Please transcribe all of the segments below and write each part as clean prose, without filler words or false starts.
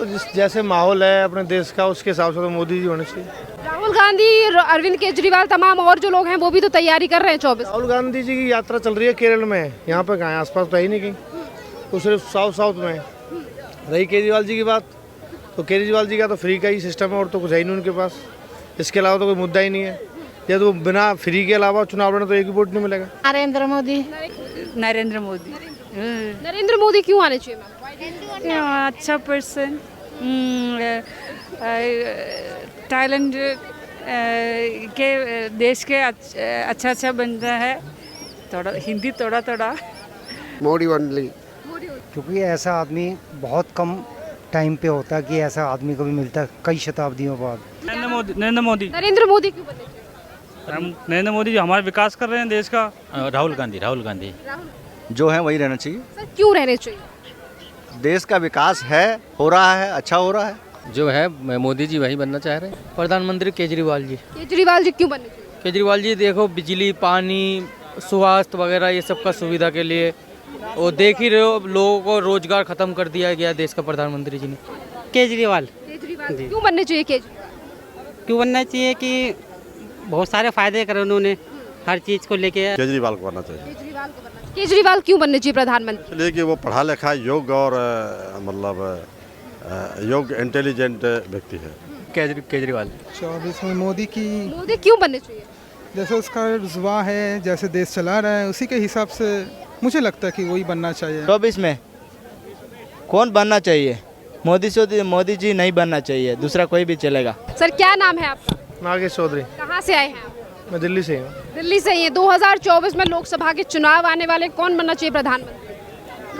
तो जिस जैसे माहौल है अपने देश का उसके हिसाब से तो मोदी जी होने चाहिए। राहुल गांधी, अरविंद केजरीवाल, तमाम और जो लोग हैं वो भी तो तैयारी कर रहे हैं 24। राहुल गांधी जी की यात्रा चल रही है केरल में, यहाँ पे कहाँ है, आसपास तो है ही नहीं कहीं, तो सिर्फ साउथ में है। रही केजरीवाल जी की बात, तो केजरीवाल जी का तो फ्री का ही सिस्टम है और तो कुछ है ही नहीं उनके पास, इसके अलावा तो कोई मुद्दा ही नहीं है। या तो बिना फ्री के अलावा चुनाव लड़े तो एक भी वोट नहीं मिलेगा। नरेंद्र मोदी। नरेंद्र मोदी नरेंद्र मोदी क्यों आने चाहिए मैम? अच्छा पर्सन, टैलेंट के देश के अच्छा बनता है। थोड़ा हिंदी थोड़ा मोदी ओनली। क्योंकि ऐसा आदमी बहुत कम टाइम पे होता है कि ऐसा आदमी को भी मिलता है कई शताब्दियों बाद। नरेंद्र मोदी नरेंद्र मोदी क्यों बनने चाहिए? नरेंद्र मोदी हमारा विकास कर रहे हैं देश का। राहुल गांधी जो है वही रहना चाहिए। सर क्यों रहने चाहिए? देश का विकास है, हो रहा है, अच्छा हो रहा है। जो है मोदी जी वही बनना चाह रहे हैं। प्रधानमंत्री केजरीवाल जी। केजरीवाल जी क्यों बनने चाहिए? केजरीवाल जी देखो बिजली, पानी, स्वास्थ्य वगैरह ये सब का सुविधा के लिए, और देख ही रहे हो लोगों को रोजगार खत्म कर दिया गया देश का प्रधानमंत्री जी ने। केजरीवाल क्यों बनने चाहिए केजरीवाल? क्यों बनना चाहिए कि बहुत सारे फायदे करे उन्होंने हर चीज़ को लेके। केजरीवाल को करना चाहिए। केजरीवाल क्यों बनने चाहिए प्रधानमंत्री? इसलिए कि वो पढ़ा लिखा, योग्य और मतलब योग्य इंटेलिजेंट व्यक्ति है। केजरीवाल 24 में मोदी क्यों बनने चाहिए? जैसे उसका रुतबा है, जैसे देश चला रहा है, उसी के हिसाब से मुझे लगता है कि वही बनना चाहिए। 24 में कौन बनना चाहिए? मोदी जी नहीं बनना चाहिए, दूसरा कोई भी चलेगा। सर क्या नाम है आपका? नागेश चौधरी। कहाँ से आए हैं आप? मैं दिल्ली से हूँ। दिल्ली से ही है। 2024 में लोकसभा के चुनाव आने वाले, कौन बनना चाहिए प्रधानमंत्री?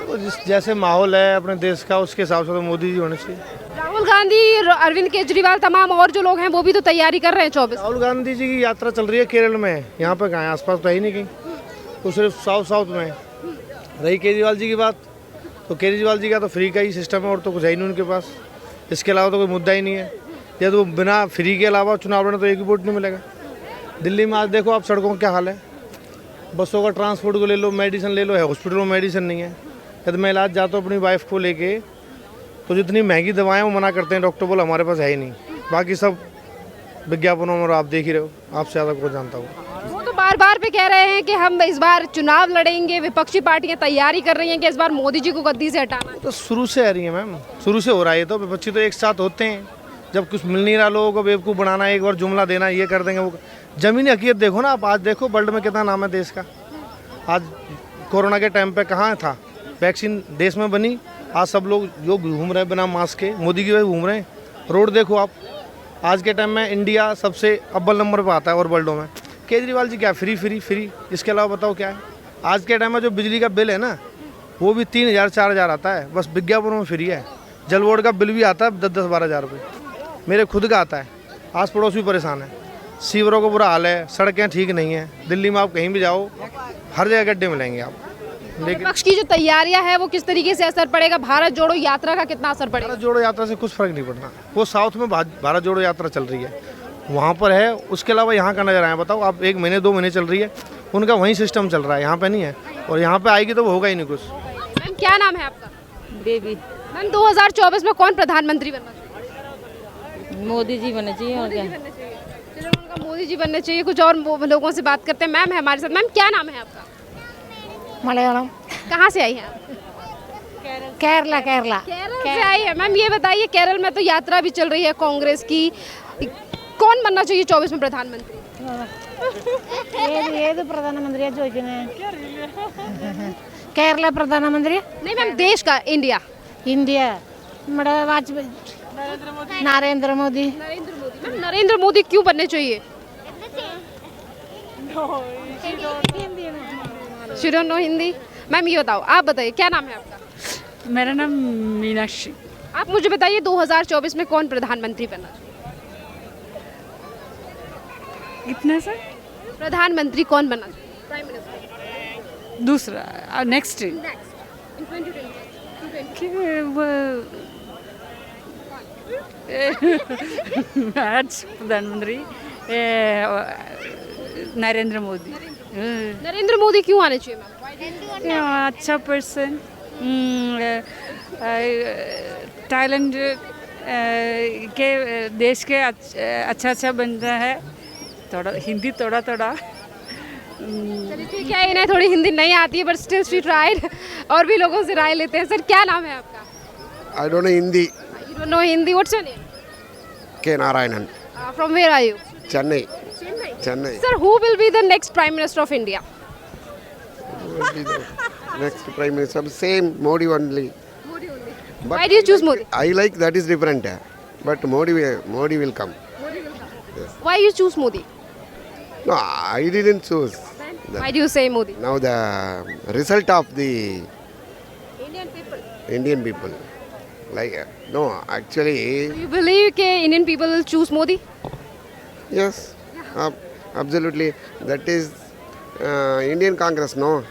तो जिस जैसे माहौल है अपने देश का उसके हिसाब से तो मोदी जी होने चाहिए। राहुल गांधी, अरविंद केजरीवाल, तमाम और जो लोग हैं वो भी तो तैयारी कर रहे हैं 24। राहुल गांधी जी की यात्रा चल रही है केरल में, यहाँ पे कहाँ है, आसपास तो है ही नहीं कहीं, तो सिर्फ साउथ में है। रही केजरीवाल जी की बात, तो केजरीवाल जी का तो फ्री का ही सिस्टम है और तो कुछ है ही नहीं उनके पास, इसके अलावा तो कोई मुद्दा ही नहीं है। या तो बिना फ्री के अलावा चुनाव लड़े तो एक भी वोट नहीं मिलेगा। दिल्ली में आज देखो आप सड़कों का क्या हाल है, बसों का ट्रांसपोर्ट को ले लो, मेडिसिन ले लो, है हॉस्पिटल में मेडिसिन नहीं है। यदि मैं इलाज जाता हूँ अपनी वाइफ को लेके, तो जितनी महंगी दवाएं वो मना करते हैं, डॉक्टर बोला हमारे पास है ही नहीं। बाकी सब विज्ञापनों में आप देख ही रहे हो, आपसे ज़्यादा को जानता हूँ। वो तो बार पे कह रहे हैं कि हम इस बार चुनाव लड़ेंगे, विपक्षी पार्टियां तैयारी कर रही हैं कि इस बार मोदी जी को गद्दी से हटाना है। तो शुरू से आ रही है मैम, शुरू से हो रहा है ये तो। विपक्षी तो एक साथ होते हैं, जब कुछ मिल नहीं रहा लोगों को बेवकूफ़ बनाना, एक बार जुमला देना, ये कर देंगे वो। ज़मीनी हकीकत देखो ना आप, आज देखो वर्ल्ड में कितना नाम है देश का। आज कोरोना के टाइम पे कहाँ था, वैक्सीन देश में बनी, आज सब लोग घूम रहे हैं बिना मास्क के, मोदी की वजह घूम रहे हैं। रोड देखो आप, आज के टाइम में इंडिया सबसे अव्वल नंबर पर आता है और वर्ल्डों में। केजरीवाल जी क्या फ्री, इसके अलावा बताओ क्या है। आज के टाइम में जो बिजली का बिल है ना, वो भी 3000 4000 आता है, बस विज्ञापनों में फ्री है। जल बोर्ड का बिल भी आता है 10-10 12 हज़ार रुपये, मेरे खुद का आता है। आस पड़ोस भी परेशान है, सीवरों का बुरा हाल है, सड़कें ठीक नहीं है। दिल्ली में आप कहीं भी जाओ, हर जगह गड्ढे मिलेंगे आप। लेकिन विपक्ष की जो तैयारियां है वो किस तरीके से असर पड़ेगा? भारत जोड़ो यात्रा का कितना असर पड़ेगा? भारत जोड़ो यात्रा से कुछ फर्क नहीं पड़ना। वो साउथ में भारत जोड़ो यात्रा चल रही है, वहाँ पर है, उसके अलावा यहाँ का नजर आया बताओ आप। 1 महीने 2 महीने चल रही है, उनका वहीं सिस्टम चल रहा है, यहाँ पे नहीं है। और यहाँ पे आएगी तो वो होगा ही नहीं कुछ। मैम क्या नाम है आपका? बेबी। मैम 2024 में कौन प्रधानमंत्री बनना चाहिए? मोदी जी बनना चाहिए और क्या। चलो उनका मोदी जी बनने चाहिए। कुछ और लोगों से बात करते हैं। मैम है हमारे साथ। मैम क्या नाम है आपका? मलयालम। कहाँ से आई हैं आप? केरला केरल से आई है। मैम ये बताइए, केरल में तो यात्रा भी चल रही है कांग्रेस की, कौन बनना चाहिए 24 में प्रधानमंत्री? ये प्रधानमंत्री केरला प्रधानमंत्री नहीं मैम, देश का, इंडिया वाजपेयी, नरेंद्र मोदी। मैम नरेंद्र मोदी क्यों बनने चाहिए? शुरू नो हिंदी। मैम ये बताओ, आप बताइए क्या नाम है आपका? मेरा नाम मीनाक्षी। आप मुझे बताइए 2024 में कौन प्रधानमंत्री बनना चाहिए? कितने सर? प्रधानमंत्री कौन बनना चाहिए? Prime minister. दूसरा नेक्स्ट प्रधानमंत्री नरेंद्र मोदी। नरेंद्र मोदी क्यों आने चाहिए मैम? अच्छा पर्सन, टैलेंट के देश के अच्छा अच्छा बन रहा है। थोड़ा हिंदी थोड़ा थोड़ा चलिए ठीक है, इन्हें थोड़ी हिंदी नहीं आती है बट स्टिल शी ट्राइड। और भी लोगों से राय लेते हैं। सर क्या नाम है आपका? I don't know Hindi. You don't know Hindi, what's your name? K Narayanan, from where are you? Chennai. Chennai. Sir, who will be the next Prime Minister of India? Next Prime Minister, same Modi only. Modi only. But Why do you choose Modi? I like that is different, but Modi will come. Why you choose Modi? No, I didn't choose. Why do you say Modi? Now the result of the Indian people. like no, actually Do you believe that Indian people will choose Modi? yes, absolutely. That is Indian Congress. No,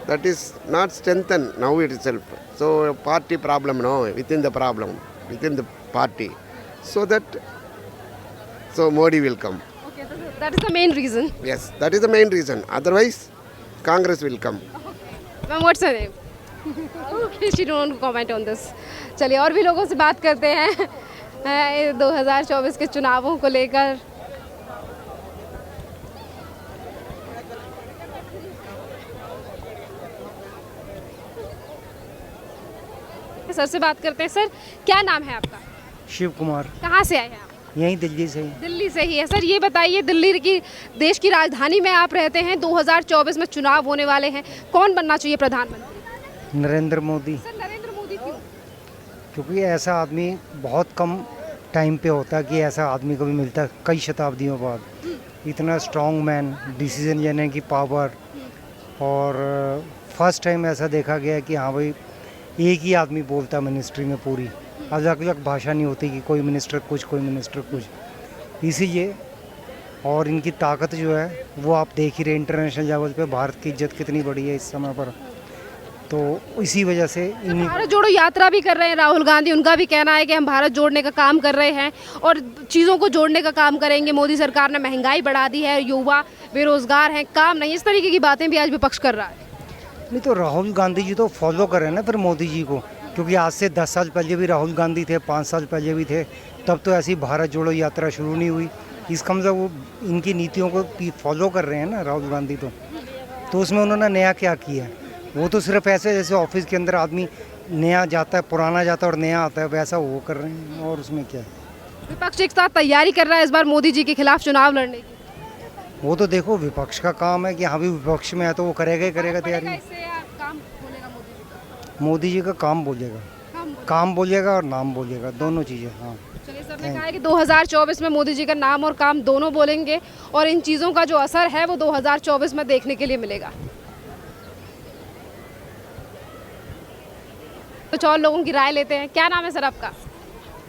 that is not strengthened now itself. So party problem, no, within the problem, within the party. So Modi will come. Okay, that is the main reason. Yes, that is the main reason. Otherwise, Congress will come. Ma'am, what's her name? Okay, she don't want to comment on this. चलिए और भी लोगों से बात करते हैं 2024 के चुनावों को लेकर। सर से बात करते हैं। सर क्या नाम है आपका? शिव कुमार, कहाँ से आए हैं आप? यहीं दिल्ली से ही। दिल्ली से ही है। सर ये बताइए, दिल्ली की देश की राजधानी में आप रहते हैं, 2024 में चुनाव होने वाले हैं, कौन बनना चाहिए प्रधानमंत्री? नरेंद्र मोदी। सर नरेंद्र मोदी क्यों? क्योंकि ऐसा आदमी बहुत कम टाइम पे होता है कि ऐसा आदमी को भी मिलता है कई शताब्दियों बाद। इतना स्ट्रॉन्ग मैन, डिसीजन लेने की पावर, और फर्स्ट टाइम ऐसा देखा गया कि हाँ भाई एक ही आदमी बोलता मिनिस्ट्री में पूरी, अलग अलग भाषा नहीं होती कि कोई मिनिस्टर कुछ कोई मिनिस्टर कुछ। इसीलिए और इनकी ताकत जो है वो आप देख ही रहे इंटरनेशनल लेवल पे भारत की इज्जत कितनी बड़ी है इस समय पर। तो इसी वजह से भारत जोड़ो यात्रा भी कर रहे हैं राहुल गांधी। उनका भी कहना है कि हम भारत जोड़ने का काम कर रहे हैं और चीज़ों को जोड़ने का काम करेंगे। मोदी सरकार ने महंगाई बढ़ा दी है, युवा बेरोजगार हैं, काम नहीं, इस तरीके की बातें भी आज विपक्ष कर रहा है। नहीं तो राहुल गांधी जी तो फॉलो कर रहे हैं ना फिर मोदी जी को, क्योंकि आज से 10 साल पहले भी राहुल गांधी थे, 5 साल पहले भी थे, तब तो ऐसी भारत जोड़ो यात्रा शुरू नहीं हुई। इसका मतलब वो इनकी नीतियों को फॉलो कर रहे हैं ना राहुल गांधी। तो उसमें उन्होंने नया क्या किया है? वो तो सिर्फ ऐसे जैसे ऑफिस के अंदर आदमी नया जाता है, पुराना जाता है और नया आता है, वैसा वो कर रहे हैं। और उसमें क्या है? विपक्ष एक साथ तैयारी कर रहा है इस बार मोदी जी के खिलाफ चुनाव लड़ने की। वो तो देखो विपक्ष का काम है कि हाँ भी विपक्ष में है तो वो करेगा ही करेगा तैयारी। मोदी जी का काम बोलेगा और नाम बोलेगा, दोनों चीज़ें। हाँ चलिए, सर ने कहा है कि 2024 में मोदी जी का नाम और काम दोनों बोलेंगे और इन चीज़ों का जो असर है वो 2024 में देखने के लिए मिलेगा। कुछ और लोगों की राय लेते हैं। क्या नाम है सर आपका?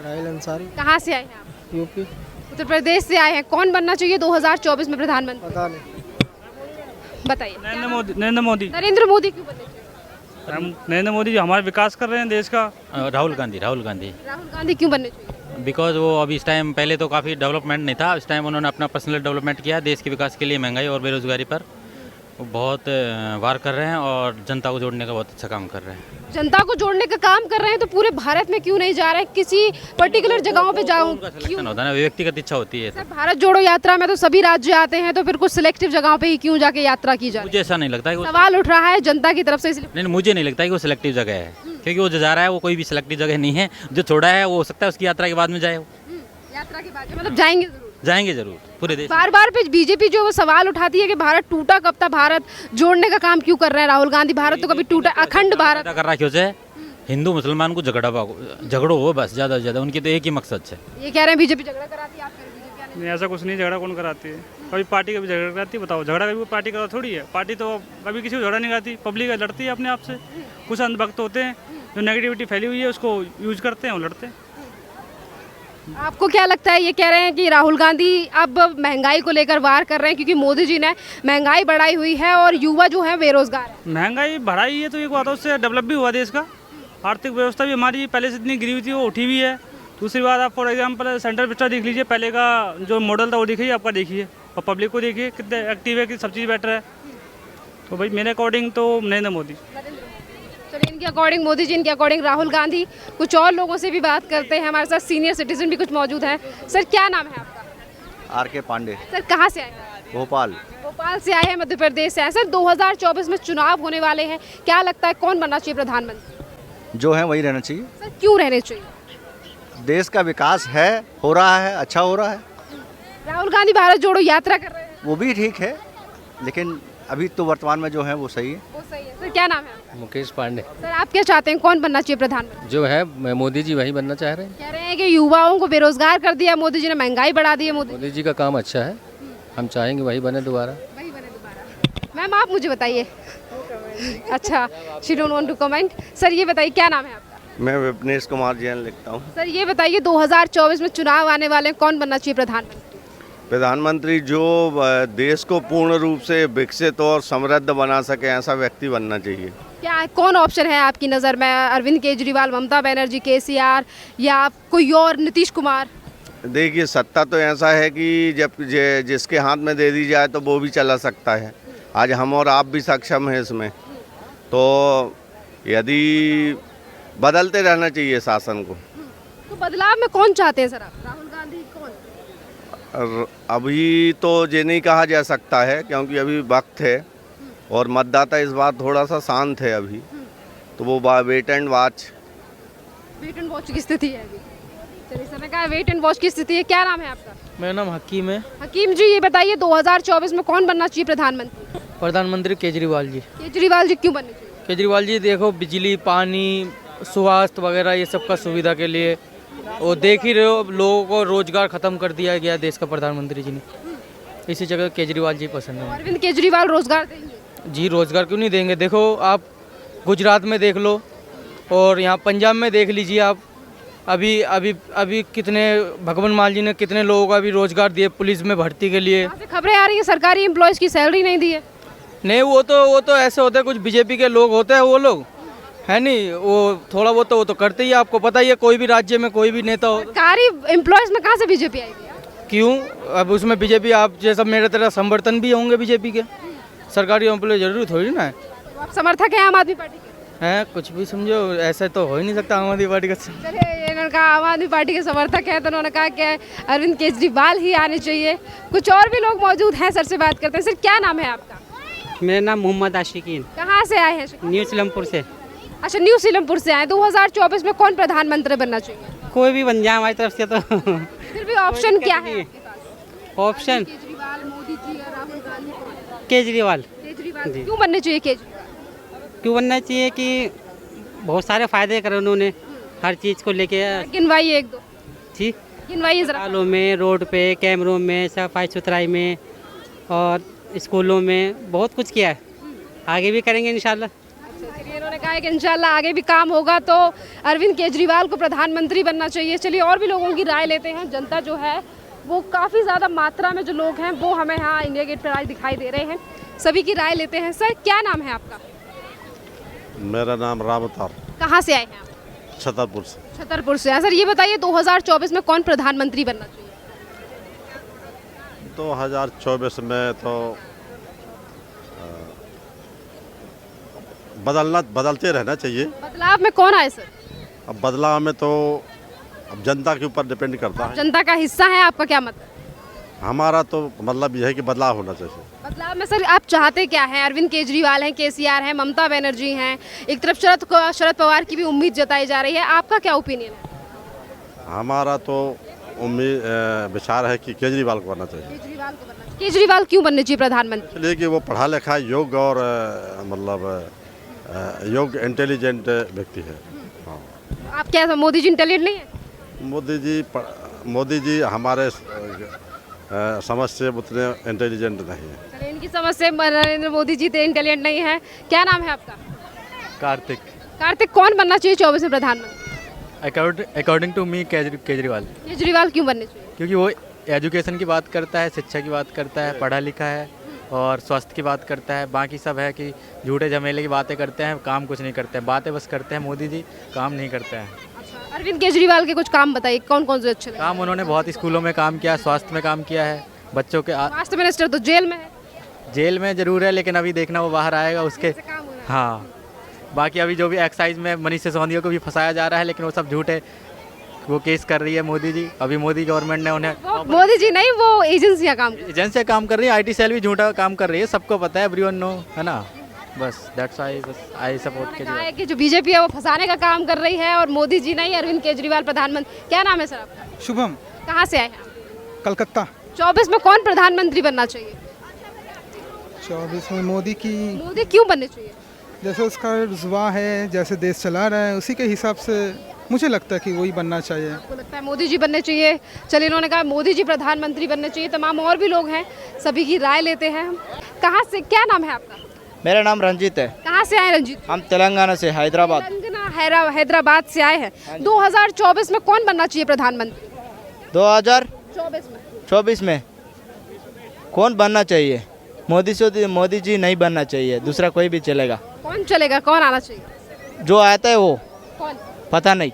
राहुल अंसारी, कहाँ से आए हैं आप? यूपी। उत्तर प्रदेश से आए हैं। कौन बनना चाहिए 2024 में प्रधानमंत्री? पता नहीं। बताइए। नरेंद्र मोदी। नरेंद्र मोदी क्यों बनने चाहिए? नरेंद्र मोदी जो हमारा विकास कर रहे हैं देश का। राहुल गांधी राहुल गांधी क्यों बनने चाहिए? बिकॉज वो अभी इस टाइम, पहले तो काफ़ी डेवलपमेंट नहीं था, इस टाइम उन्होंने अपना पर्सनल डेवलपमेंट किया देश के विकास के लिए। महंगाई और बेरोजगारी पर वो बहुत वार कर रहे हैं और जनता को जोड़ने का बहुत अच्छा काम कर रहे हैं। जनता को जोड़ने का काम कर रहे हैं तो पूरे भारत में क्यों नहीं जा रहे हैं? किसी पर्टिकुलर जगहों पे जाऊं सिलेक्शन होता है ना, व्यक्तिगत इच्छा होती है। सर भारत जोड़ो यात्रा में तो सभी राज्य आते हैं, तो फिर कुछ सिलेक्टिव जगहों पे ही क्यों जाके यात्रा की जाए? मुझे ऐसा नहीं लगता है। सवाल उठ रहा है जनता की तरफ से, इसलिए नहीं, मुझे नहीं लगता है कि वो सिलेक्टिव जगह है, क्योंकि वो जो जा रहा है वो कोई भी सिलेक्टिव जगह नहीं है। जो छोड़ा है वो हो सकता है उसकी यात्रा के बाद में जाए, यात्रा के बाद मतलब जाएंगे जरूर पूरे देश। बार बार पे बीजेपी जो वो सवाल उठाती है कि भारत टूटा कब था, भारत जोड़ने का काम क्यों कर रहे हैं राहुल गांधी? भारत तो कभी टूटा, अखंड भारत कर रहा क्यों से? हिंदू मुसलमान को झगड़ो हो बस, ज़्यादा से ज़्यादा उनकी तो एक ही मकसद है। ये कह रहे हैं बीजेपी झगड़ा कराती है, आप कह रहे हैं बीजेपी नहीं, ऐसा कुछ नहीं। झगड़ा कौन कराती है? कभी पार्टी कभी झगड़ा कराती है? बताओ, झगड़ा कभी पार्टी का थोड़ी है। पार्टी तो कभी किसी को झगड़ा नहीं कराती, पब्लिक लड़ती है अपने आप से। कुछ अंधभक्त होते हैं जो नेगेटिविटी फैली हुई है उसको यूज करते हैं और लड़ते हैं। आपको क्या लगता है? ये कह रहे हैं कि राहुल गांधी अब महंगाई को लेकर वार कर रहे हैं क्योंकि मोदी जी ने महंगाई बढ़ाई हुई है और युवा जो है बेरोजगार है। महंगाई बढ़ाई है तो एक बात है, उससे डेवलप भी हुआ देश का। आर्थिक व्यवस्था भी हमारी पहले से इतनी गिरी हुई थी वो उठी हुई है। दूसरी बात, आप फॉर एग्जांपल सेंट्रल पिक्चर देख लीजिए, पहले का जो मॉडल था वो देखिए, आपका देखिए, और पब्लिक को देखिए कितने एक्टिव है, कि सब चीज़ बेटर है। तो भाई मेरे अकॉर्डिंग तो नरेंद्र मोदी। चलिए इनके अकॉर्डिंग मोदी जी, इनके अकॉर्डिंग राहुल गांधी। कुछ और लोगों से भी बात करते हैं, हमारे साथ सीनियर सिटीजन भी कुछ मौजूद हैं। सर क्या नाम है आपका? आर.के. पांडे, सर कहाँ से आए हैं? भोपाल। भोपाल से आए हैं, मध्य प्रदेश से आए। सर 2024 में चुनाव होने वाले हैं, क्या लगता है कौन बनना चाहिए प्रधानमंत्री? जो है वही रहना चाहिए। सर क्यों रहने चाहिए? देश का विकास है, हो रहा है, अच्छा हो रहा है। राहुल गांधी भारत जोड़ो यात्रा कर रहे हैं, वो भी ठीक है, लेकिन अभी तो वर्तमान में जो है वो सही है। वो सही है। सर क्या नाम है आपका? मुकेश पांडे। सर आप क्या चाहते हैं कौन बनना चाहिए प्रधानमंत्री? जो है मोदी जी वही बनना चाह रहे हैं। कह रहे हैं कि युवाओं को बेरोजगार कर दिया मोदी जी ने, महंगाई बढ़ा दी है मोदी। मोदी जी का काम अच्छा है, हम चाहेंगे वही बने दोबारा। वही बने दोबारा। मैम आप मुझे बताइए। अच्छा, she don't want to comment. Sir ये बताइए क्या नाम है आपका? मैं विपनेश कुमार जैन लिखता हूँ। सर ये बताइए 2024 में चुनाव आने वाले हैं, कौन बनना चाहिए प्रधानमंत्री? प्रधानमंत्री जो देश को पूर्ण रूप से विकसित और समृद्ध बना सके, ऐसा व्यक्ति बनना चाहिए। क्या कौन ऑप्शन है आपकी नज़र में? अरविंद केजरीवाल, ममता बनर्जी, केसीआर या कोई और, नीतीश कुमार? देखिए, सत्ता तो ऐसा है कि जब जिसके हाथ में दे दी जाए तो वो भी चला सकता है। आज हम और आप भी सक्षम हैं इसमें, तो यदि बदलते रहना चाहिए शासन को। तो बदलाव में कौन चाहते हैं सर आप? राहुल गांधी, कौन? अभी तो ये नहीं कहा जा सकता है, क्योंकि अभी वक्त है और मतदाता इस बार थोड़ा सा शांत है अभी, तो वो wait and watch. Wait and watch की स्थिति है अभी। चलिए, सर ने कहा वेट एंड वॉच की स्थिति है। क्या नाम है आपका? मेरा नाम हकीम है। हकीम जी ये बताइए 2024 में कौन बनना चाहिए प्रधानमंत्री? प्रधानमंत्री केजरीवाल जी। केजरीवाल जी क्यों बनने चाहिए? केजरीवाल जी देखो, बिजली, पानी, स्वास्थ्य वगैरह ये सब का सुविधा के लिए, वो देख ही रहे हो, लोगों को रोजगार खत्म कर दिया गया देश का प्रधानमंत्री जी ने। इसी जगह केजरीवाल जी पसंद है। अरविंद केजरीवाल रोजगार देंगे? जी रोजगार क्यों नहीं देंगे। देखो आप गुजरात में देख लो और यहाँ पंजाब में देख लीजिए आप। अभी अभी अभी कितने भगवान मान जी ने कितने लोगों को अभी रोजगार दिए पुलिस में भर्ती के लिए। खबरें आ रही है सरकारी एम्प्लॉयज़ की सैलरी नहीं दी है। नहीं, वो तो ऐसे होते हैं, कुछ बीजेपी के लोग होते हैं, वो लोग है नहीं, वो थोड़ा बहुत तो वो तो करते ही, आपको पता ही है, कोई भी राज्य में कोई भी नेता हो। सरकारी एम्प्लॉयज़ में कहाँ से बीजेपी आएगी? क्यों? अब उसमें बीजेपी, आप जैसा मेरे तरह समर्थन भी होंगे बीजेपी के, सरकारी एम्प्लॉय जरूरी थोड़ी ना है। तो आप समर्थक हैं आम आदमी पार्टी के? हैं, कुछ भी समझो, ऐसे तो हो ही नहीं सकता आम आदमी पार्टी का। चलिए, इन्होंने कहा आम आदमी पार्टी के समर्थक हैं, तो उन्होंने कहा कि अरविंद केजरीवाल ही आने चाहिए। कुछ और भी लोग मौजूद हैं, सर से बात करते हैं। सर क्या नाम है आपका? मेरा नाम मोहम्मद आशिकीन। कहाँ से आए हैं? न्यू सीलमपुर से। अच्छा, न्यू सीलमपुर से आए। 2024 में कौन प्रधानमंत्री बनना चाहिए? कोई भी बन जाए हमारी तरफ से तो। फिर भी ऑप्शन क्या है? ऑप्शन केजरीवाल, मोदी जी या राहुल गांधी? केजरीवाल। केजरीवाल क्यों बनने चाहिए? केजरीवाल क्यों बनना चाहिए कि बहुत सारे फायदे करे उन्होंने हर चीज़ को लेके। गिनवाइए एक दो। जी गिनवाइए जरा। अस्पतालों में, रोड पे, कैमरों में, सफाई सुथराई में और स्कूलों में बहुत कुछ किया है। आगे भी करेंगे इंशाल्लाह। चलिए, इन्होंने कहा है कि इंशाल्लाह आगे भी काम होगा, तो अरविंद केजरीवाल को प्रधानमंत्री बनना चाहिए। चलिए और भी लोगों की राय लेते हैं। जनता जो है वो काफ़ी ज़्यादा मात्रा में जो लोग हैं वो हमें यहाँ इंडिया गेट पर आज दिखाई दे रहे हैं। सभी की राय लेते हैं। सर क्या नाम है आपका? मेरा नाम राम अवतार। कहाँ से आए हैं आप? छतरपुर से। छतरपुर से। सर ये बताइए 2024 में कौन प्रधानमंत्री बनना चाहिए? 2024 में तो बदलते रहना चाहिए। बदलाव में कौन आए सर? अब बदलाव में तो अब जनता के ऊपर डिपेंड करता है। जनता का हिस्सा है, आपका क्या मतलब? हमारा तो मतलब यह है कि बदलाव होना चाहिए। बदलाव में सर आप चाहते क्या हैं? अरविंद केजरीवाल हैं, केसीआर हैं, ममता बनर्जी हैं, एक तरफ शरद पवार की भी उम्मीद जताई जा रही है। आपका क्या ओपिनियन है? हमारा तो विचार है कि केजरीवाल को बनना चाहिए। केजरीवाल को बनना चाहिए। केजरीवाल क्यों बनने चाहिए प्रधानमंत्री? इसलिए कि वो पढ़ा लिखा, योग्य और मतलब योग्य इंटेलिजेंट व्यक्ति है। हाँ। आप क्या मोदी जी इंटेलिजेंट नहीं है? मोदी जी हमारे समझ से उतने इंटेलिजेंट नहीं है। चलिए, इनकी समझ से नरेंद्र मोदी जी तो इंटेलिजेंट नहीं है। क्या नाम है आपका? कार्तिक। कार्तिक कौन बनना चाहिए 24 में प्रधानमंत्री? According to me Kejriwal. Kejriwal क्यों बनने चाहिए? क्योंकि वो एजुकेशन की बात करता है, शिक्षा की बात करता है, पढ़ा लिखा है और स्वास्थ्य की बात करता है। बाकी सब है कि झूठे झमेले की बातें करते हैं, काम कुछ नहीं करते हैं, बातें बस करते हैं। मोदी जी काम नहीं करते हैं। अरविंद केजरीवाल के कुछ काम बताइए, कौन कौन से अच्छे लगे? काम उन्होंने बहुत स्कूलों में काम किया, स्वास्थ्य में काम किया है। बच्चों के स्वास्थ्य मिनिस्टर तो जेल में है। जेल में जरूर है, लेकिन अभी देखना वो बाहर आएगा उसके। हाँ, बाकी अभी जो भी एक्साइज में मनीष सिसोदिया को भी फंसाया जा रहा है, लेकिन वो सब झूठ है। वो केस कर रही है मोदी जी। अभी मोदी गवर्नमेंट ने उन्हें, मोदी जी नहीं, वो एजेंसियां काम एजेंसियाँ काम कर रही है, IT सेल भी झूठा काम कर रही है, सबको पता है, एवरीवन नो, है ना। बस दैट्स व्हाई आई सपोर्ट कहा है कि जो बीजेपी है वो फंसाने का काम कर रही है और मोदी जी नहीं, अरविंद केजरीवाल प्रधानमंत्री। क्या नाम है सर आपका? शुभम, कहाँ से आए हैं? कलकत्ता। 24 में कौन प्रधानमंत्री बनना चाहिए? 24 में मोदी क्यों बनने चाहिए? जैसे उसका रुतबा है, जैसे देश चला रहा है, उसी के हिसाब से मुझे लगता है कि वही बनना चाहिए। आपको लगता है मोदी जी बनने चाहिए? चलिए, इन्होंने कहा मोदी जी प्रधानमंत्री बनने चाहिए। तमाम और भी लोग हैं, सभी की राय लेते हैं हम। कहाँ से, क्या नाम है आपका? मेरा नाम रंजीत है। कहाँ से आए रंजीत? हम तेलंगाना से, हैदराबाद। हैदराबाद से आए हैं। 2024 में कौन बनना चाहिए प्रधानमंत्री? 2024 में कौन बनना चाहिए? मोदी जी नहीं बनना चाहिए, दूसरा कोई भी चलेगा। कौन चलेगा? कौन आना चाहिए? जो आता है वो कौन? पता नहीं,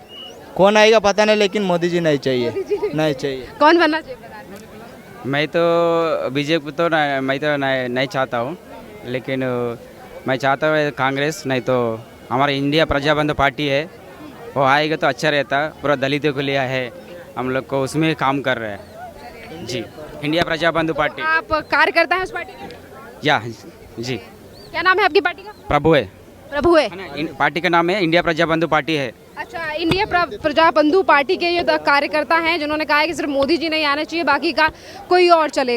कौन आएगा पता नहीं, लेकिन मोदी जी नहीं चाहिए, नहीं चाहिए। कौन बनना चाहिए प्रधानमंत्री? मैं तो बीजेपी तो मैं तो नहीं चाहता हूँ, लेकिन मैं चाहता हूँ कांग्रेस, नहीं तो हमारा इंडिया प्रजाबंधु पार्टी है, वो आएगा तो अच्छा रहता। पूरा दलितों के लिए है, हम लोग को उसमें काम कर रहे हैं जी। India Prajabandhu party. आप कार्यकर्ता हैं उस पार्टी के? या जी। क्या नाम है आपकी पार्टी का? प्रभु है। प्रभु है पार्टी का नाम है, इंडिया प्रजाबंधु पार्टी है। अच्छा, इंडिया प्रजाबंधु पार्टी के ये कार्यकर्ता हैं जिन्होंने कहा है कि सिर्फ मोदी जी नहीं आने चाहिए, बाकी का कोई और चलेगा।